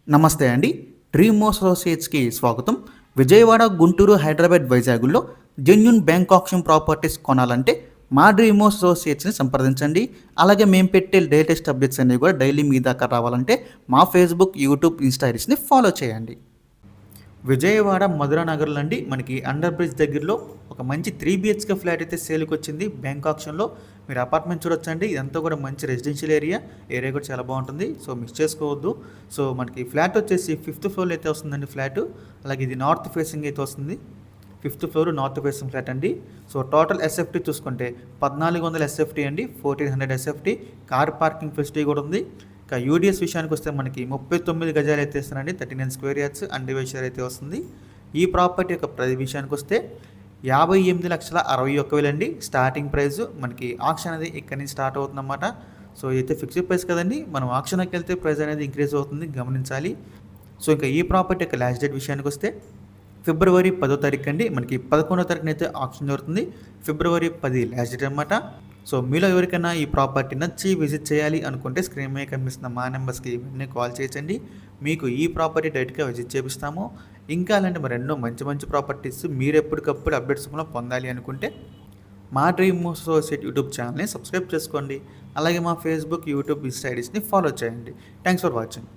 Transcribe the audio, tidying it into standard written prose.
నమస్తే అండి. డ్రీమ్ అసోసియేట్స్‌కి స్వాగతం. విజయవాడ, గుంటూరు, హైదరాబాద్, వైజాగుల్లో జెన్యూన్ బ్యాంక్ ఆక్షన్ ప్రాపర్టీస్ కొనాలంటే మా డ్రీమ్ అసోసియేట్స్‌ని సంప్రదించండి. అలాగే మేము పెట్టే లేటెస్ట్ అప్డేట్స్ అన్నీ కూడా డైలీ మీ దాకా రావాలంటే మా ఫేస్‌బుక్, యూట్యూబ్, ఇన్‌స్టా ఐడీస్‌ని ఫాలో చేయండి. విజయవాడ మధురా నగర్‌లో అండి మనకి అండర్ బ్రిడ్జ్ దగ్గరలో ఒక మంచి 3 బీహెచ్‌కే ఫ్లాట్ అయితే సేల్‌కొచ్చింది బ్యాంక్ ఆక్షన్‌లో. మీరు అపార్ట్మెంట్ చూడొచ్చండి. ఇదంతా కూడా మంచి రెసిడెన్షియల్ ఏరియా. ఏరియా కూడా చాలా బాగుంటుంది. సో మిస్ చేసుకోవద్దు. సో మనకి ఫ్లాట్ వచ్చేసి 5th ఫ్లోర్‌లో అయితే వస్తుందండి ఫ్లాటు. అలాగే ఇది నార్త్ ఫేసింగ్ అయితే వస్తుంది. 5th floor north facing flat అండి. సో టోటల్ ఎస్ఎఫ్టీ చూసుకుంటే 1400 ఎస్ఎఫ్టీ అండి. 1400 ఎస్ఎఫ్టీ. కార్ పార్కింగ్ ఫెసిలిటీ కూడా ఉంది. ఇక యూడిఎస్ విషయానికి వస్తే మనకి 39 గజాలు అయితే ఇస్తానండి. 39 స్క్వేర్ యార్డ్స్ అన్డివైజర్ అయితే వస్తుంది. ఈ ప్రాపర్టీ యొక్క విషయానికి వస్తే 58,61,000 అండి స్టార్టింగ్ ప్రైస్. మనకి ఆక్షన్ అనేది ఇక్కడ నుంచి స్టార్ట్ అవుతుందన్నమాట. సో ఇదైతే ఫిక్స్డ్ ప్రైస్ కదండి. మనం ఆక్షన్కి వెళ్తే ప్రైస్ అనేది ఇంక్రీజ్ అవుతుంది, గమనించాలి. సో ఇంకా ఈ ప్రాపర్టీ యొక్క లాస్ట్ డేట్ విషయానికి వస్తే ఫిబ్రవరి 10వ తారీఖు అండి. మనకి 11వ తారీఖున అయితే ఆక్షన్ జరుగుతుంది. ఫిబ్రవరి 10 లాస్ట్ డేట్ అనమాట. సో మీలో ఎవరికైనా ఈ ప్రాపర్టీ నచ్చి విజిట్ చేయాలి అనుకుంటే స్క్రీన్ మీద కనిపిస్తున్న మా నెంబర్స్కి వెంటనే కాల్ చేయొచ్చండి. మీకు ఈ ప్రాపర్టీ డైరెక్ట్గా విజిట్ చేపిస్తాము. ఇంకా అలాంటి మరెన్నో మంచి మంచి ప్రాపర్టీస్ మీరు ఎప్పటికప్పుడు అప్డేట్స్ పొందాలి అనుకుంటే మా డ్రీమ్ అసోసియేట్ యూట్యూబ్ ఛానల్ని సబ్స్క్రైబ్ చేసుకోండి. అలాగే మా ఫేస్బుక్, యూట్యూబ్, ఇన్స్టా ఐడీస్ని ఫాలో చేయండి. Thanks for watching.